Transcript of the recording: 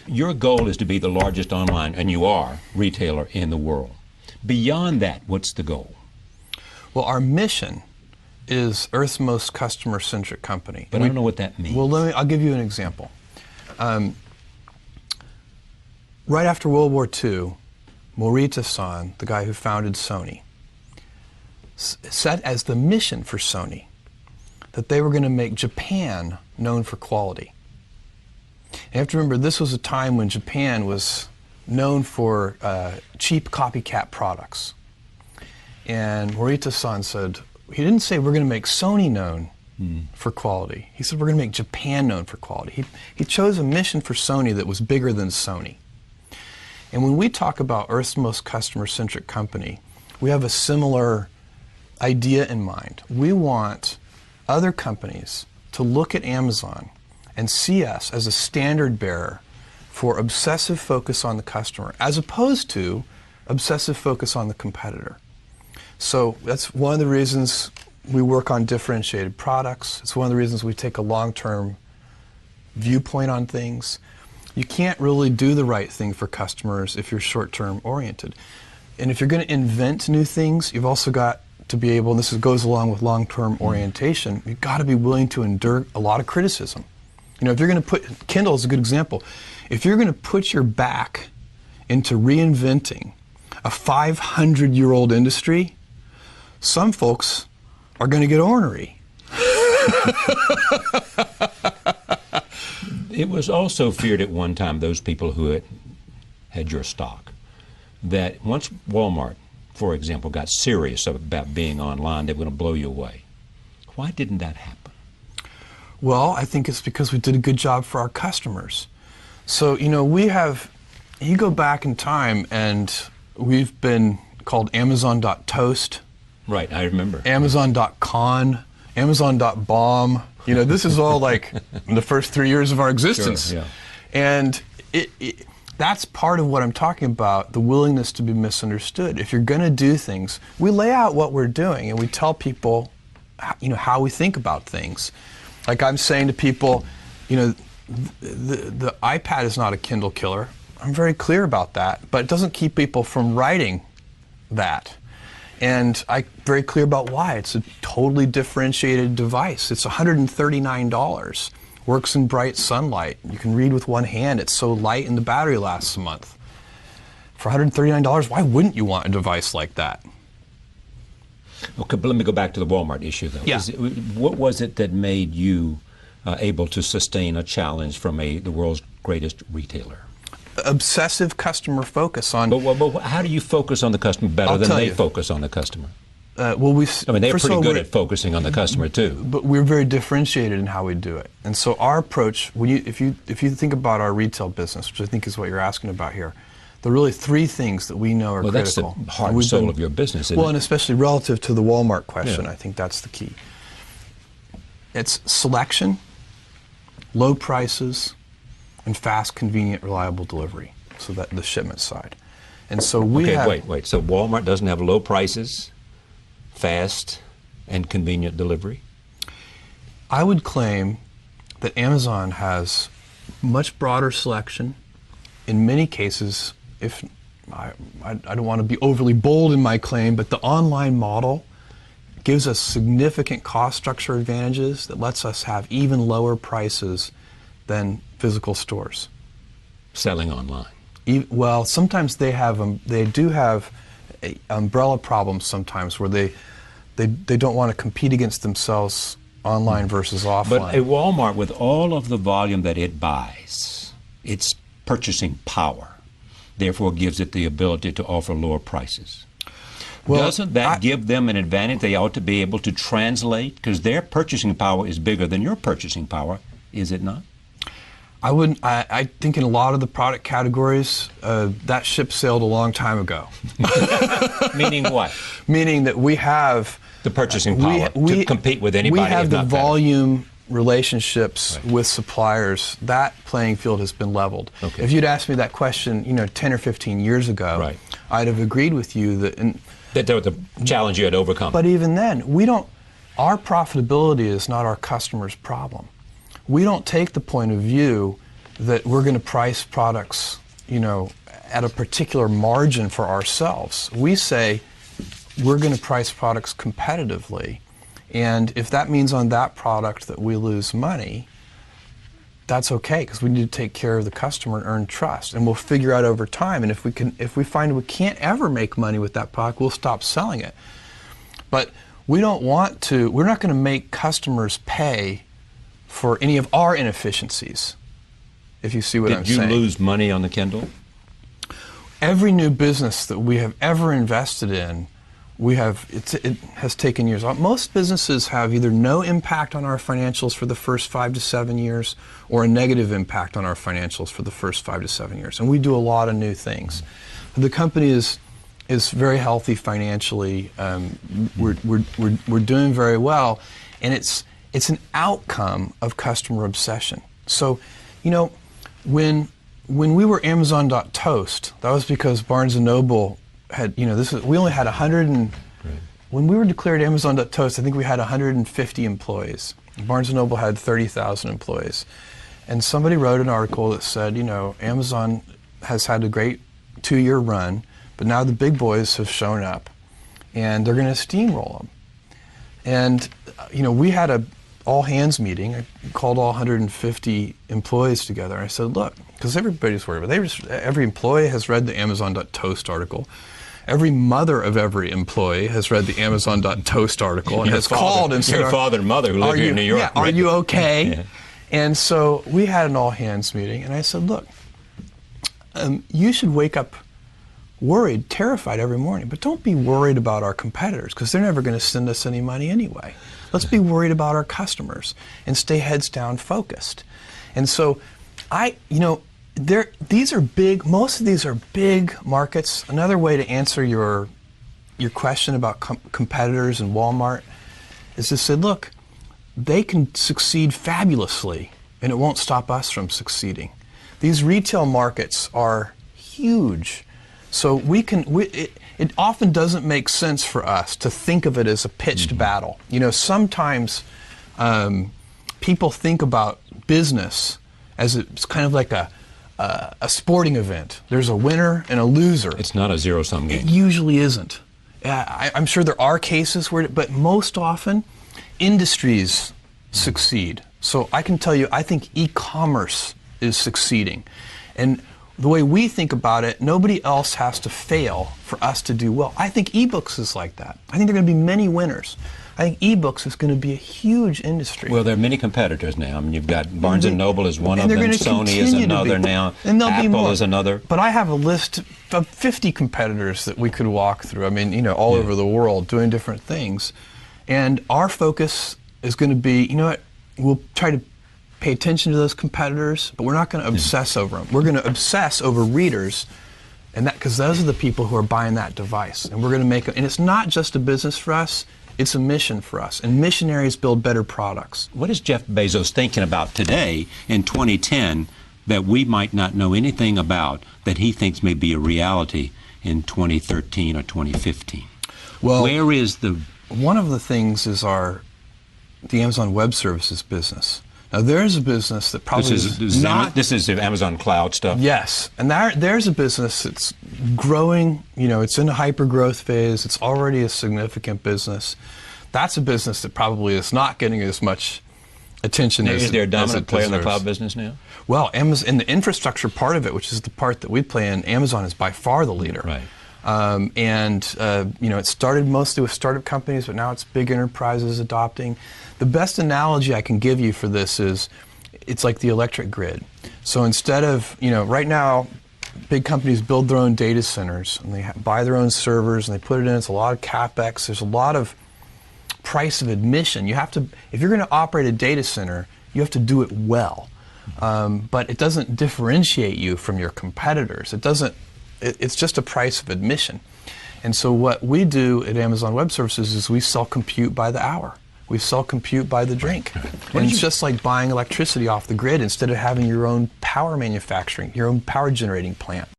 your goal is to be the largest online, and you are, retailer in the world. Beyond that, what's the goal? Well, our mission is Earth's most customer-centric company. But I don't know what that means. Well, I'll give you an example. Right after World War II, Morita-san, the guy who founded Sony, set as the mission for Sony that they were going to make Japan known for quality. And you have to remember, this was a time when Japan was known for cheap copycat products. And Morita-san said, he didn't say we're going to make Sony known for quality. He said we're going to make Japan known for quality. He chose a mission for Sony that was bigger than Sony. And when we talk about Earth's most customer-centric company, we have a similar idea in mind. We want other companies to look at Amazon and see us as a standard bearer for obsessive focus on the customer, as opposed to obsessive focus on the competitor. So that's one of the reasons we work on differentiated products. It's one of the reasons we take a long-term viewpoint on things. You can't really do the right thing for customers if you're short-term oriented. And if you're going to invent new things, you've also got to be able, and this goes along with long-term orientation, you've got to be willing to endure a lot of criticism. You know, if you're going to put, Kindle is a good example, if you're going to put your back into reinventing a 500-year-old industry, some folks are going to get ornery. It was also feared at one time, those people who had your stock, that once Walmart, for example, got serious about being online, they were going to blow you away. Why didn't that happen? Well, I think it's because we did a good job for our customers. So, you know, you go back in time and we've been called Amazon.toast. Right, I remember. Amazon.con, Amazon.bomb. You know, this is all like in the first 3 years of our existence. Sure, yeah. And that's part of what I'm talking about, the willingness to be misunderstood. If you're going to do things, we lay out what we're doing and we tell people, you know, how we think about things. Like I'm saying to people, you know, the iPad is not a Kindle killer. I'm very clear about that, but it doesn't keep people from writing that. And I'm very clear about why. It's a totally differentiated device. It's $139. Works in bright sunlight. You can read with one hand. It's so light and the battery lasts a month. For $139, why wouldn't you want a device like that? Okay, but let me go back to the Walmart issue, though. Yeah. What was it that made you able to sustain a challenge from the world's greatest retailer? Obsessive customer focus on... But how do you focus on the customer better than they focus on the customer? Well, I mean, they're pretty good at focusing on the customer, too. But we're very differentiated in how we do it. And so our approach, if you think about our retail business, which I think is what you're asking about here, there are really three things that we know are critical. Well, that's the heart and soul of your business, isn't it? Well, and especially relative to the Walmart question, yeah. I think that's the key. It's selection, low prices, and fast, convenient, reliable delivery. So that the shipment side. And so we have... Wait. So Walmart doesn't have low prices, fast, and convenient delivery? I would claim that Amazon has much broader selection. In many cases, if I don't want to be overly bold in my claim, but the online model gives us significant cost structure advantages that lets us have even lower prices than physical stores. Selling online? Well, sometimes they do have umbrella problems sometimes where they don't want to compete against themselves online versus offline. But a Walmart, with all of the volume that it buys, its purchasing power, therefore gives it the ability to offer lower prices. Well, doesn't that give them an advantage they ought to be able to translate? Because their purchasing power is bigger than your purchasing power, is it not? I wouldn't. I think in a lot of the product categories, that ship sailed a long time ago. Meaning what? Meaning that we have the purchasing power to compete with anybody. We have the better. Volume relationships with suppliers. That playing field has been leveled. Okay. If you'd asked me that question, 10 or 15 years ago, I'd have agreed with you that that was the challenge you had overcome. But even then, our profitability is not our customer's problem. We don't take the point of view that we're going to price products, at a particular margin for ourselves. We say we're going to price products competitively, and if that means on that product that we lose money, that's okay, because we need to take care of the customer and earn trust, and we'll figure out over time. And if we find we can't ever make money with that product, we'll stop selling it. But we're not going to make customers pay for any of our inefficiencies, if you see what I'm saying. Did you lose money on the Kindle? Every new business that we have ever invested in, it has taken years. Most businesses have either no impact on our financials for the first 5 to 7 years, or a negative impact on our financials for the first 5 to 7 years. And we do a lot of new things. The company is very healthy financially. We're doing very well, and it's an outcome of customer obsession. So, when we were Amazon.toast, that was because Barnes & Noble had, we only had 100 and, right. When we were declared Amazon.toast, I think we had 150 employees. Barnes & Noble had 30,000 employees. And somebody wrote an article that said, Amazon has had a great 2-year run, but now the big boys have shown up, and they're going to steamroll them. And, we had a all-hands meeting. I called all 150 employees together, and I said, look, because everybody's worried about it. Every employee has read the Amazon.toast article. Every mother of every employee has read the Amazon.toast article and has called and said, your father and mother who live here in New York. Yeah, are you okay? Yeah. And so we had an all-hands meeting, and I said, look, you should wake up worried, terrified every morning, but don't be worried about our competitors, because they're never going to send us any money anyway. Let's be worried about our customers and stay heads down focused. And so these are big, most of these are big markets. Another way to answer your question about competitors and Walmart is to say, look, they can succeed fabulously, and it won't stop us from succeeding. These retail markets are huge. So it often doesn't make sense for us to think of it as a pitched battle. Sometimes people think about business as it's kind of like a sporting event. There's a winner and a loser. It's not a zero-sum game. It usually isn't. I'm sure there are cases where, but most often, industries succeed. So I can tell you, I think e-commerce is succeeding. And the way we think about it, nobody else has to fail for us to do well. I think ebooks is like that. I think there are going to be many winners. I think ebooks is going to be a huge industry. Well, there are many competitors now. I mean, you've got Barnes & Noble is one of them, Sony is another now, and Apple is another. But I have a list of 50 competitors that we could walk through. I mean, all over the world doing different things. And our focus is going to be, we'll try to pay attention to those competitors, but we're not going to obsess over them. We're going to obsess over readers, and because those are the people who are buying that device. And we're going to make it, and it's not just a business for us, it's a mission for us. And missionaries build better products. What is Jeff Bezos thinking about today in 2010 that we might not know anything about that he thinks may be a reality in 2013 or 2015? Well, where is one of the things is the Amazon Web Services business. Now, there's a business that probably this is the Amazon Cloud stuff. Yes, and there's a business that's growing. It's in a hyper-growth phase. It's already a significant business. That's a business that probably is not getting as much attention as it deserves. Is there a dominant player in the cloud business now? Well, Amazon, in the infrastructure part of it, which is the part that we play in, Amazon is by far the leader. Right. It started mostly with startup companies, but now it's big enterprises adopting. The best analogy I can give you for this is, it's like the electric grid. So instead of, right now, big companies build their own data centers, and they buy their own servers, and they put it in. It's a lot of CapEx. There's a lot of price of admission. You have to, if you're going to operate a data center, you have to do it well. But it doesn't differentiate you from your competitors. It's just a price of admission. And so what we do at Amazon Web Services is we sell compute by the hour. We sell compute by the drink. And it's just like buying electricity off the grid instead of having your own power manufacturing, your own power generating plant.